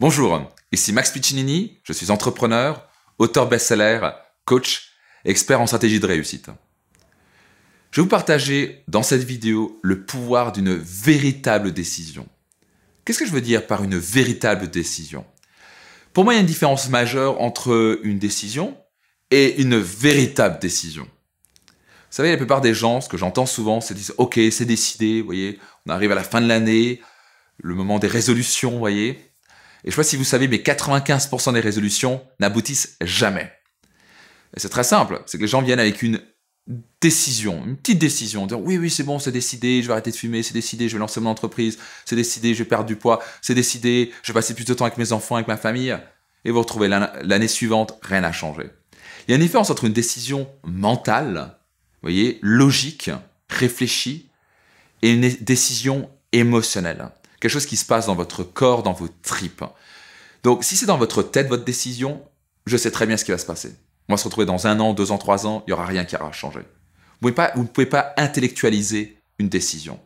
Bonjour, ici Max Piccinini, je suis entrepreneur, auteur best-seller, coach, expert en stratégie de réussite. Je vais vous partager dans cette vidéo le pouvoir d'une véritable décision. Qu'est-ce que je veux dire par une véritable décision? Pour moi, il y a une différence majeure entre une décision et une véritable décision. Vous savez, la plupart des gens, ce que j'entends souvent, c'est dire « Ok, c'est décidé, vous voyez, on arrive à la fin de l'année, le moment des résolutions, vous voyez. » Et je sais pas si vous savez, mais 95% des résolutions n'aboutissent jamais. Et c'est très simple, c'est que les gens viennent avec une décision, une petite décision, dire oui, c'est bon, c'est décidé, je vais arrêter de fumer, c'est décidé, je vais lancer mon entreprise, c'est décidé, je vais perdre du poids, c'est décidé, je vais passer plus de temps avec mes enfants, avec ma famille. Et vous retrouvez l'année suivante, rien n'a changé. Il y a une différence entre une décision mentale, vous voyez, logique, réfléchie, et une décision émotionnelle. Quelque chose qui se passe dans votre corps, dans vos tripes. Donc, si c'est dans votre tête, votre décision, je sais très bien ce qui va se passer. On va se retrouver dans 1 an, 2 ans, 3 ans, il n'y aura rien qui aura changé. Vous ne pouvez pas intellectualiser une décision.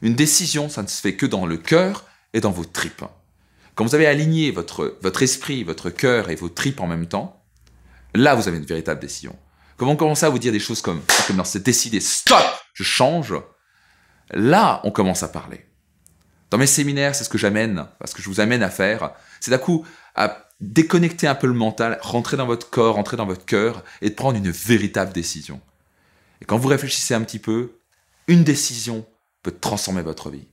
Une décision, ça ne se fait que dans le cœur et dans vos tripes. Quand vous avez aligné votre esprit, votre cœur et vos tripes en même temps, là, vous avez une véritable décision. Quand on commence à vous dire des choses comme non, c'est décidé, stop, je change, là, on commence à parler. Dans mes séminaires, c'est ce que j'amène, ce que je vous amène à faire, c'est d'un coup à déconnecter un peu le mental, rentrer dans votre corps, rentrer dans votre cœur et de prendre une véritable décision. Et quand vous réfléchissez un petit peu, une décision peut transformer votre vie.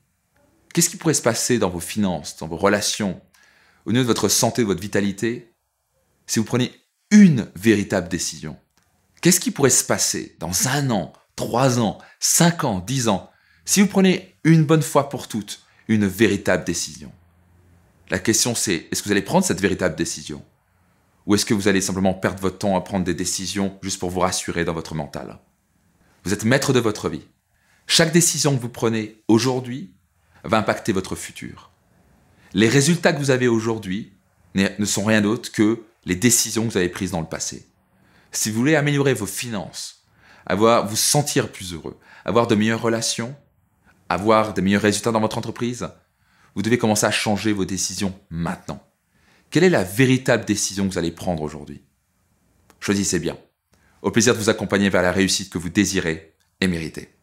Qu'est-ce qui pourrait se passer dans vos finances, dans vos relations, au niveau de votre santé, de votre vitalité, si vous prenez une véritable décision? Qu'est-ce qui pourrait se passer dans 1 an, 3 ans, 5 ans, 10 ans, si vous prenez une bonne fois pour toutes une véritable décision? La question c'est, est-ce que vous allez prendre cette véritable décision? Ou est-ce que vous allez simplement perdre votre temps à prendre des décisions juste pour vous rassurer dans votre mental? Vous êtes maître de votre vie. Chaque décision que vous prenez aujourd'hui va impacter votre futur. Les résultats que vous avez aujourd'hui ne sont rien d'autre que les décisions que vous avez prises dans le passé. Si vous voulez améliorer vos finances, vous sentir plus heureux, avoir de meilleures relations, avoir de meilleurs résultats dans votre entreprise, vous devez commencer à changer vos décisions maintenant. Quelle est la véritable décision que vous allez prendre aujourd'hui? Choisissez bien. Au plaisir de vous accompagner vers la réussite que vous désirez et méritez.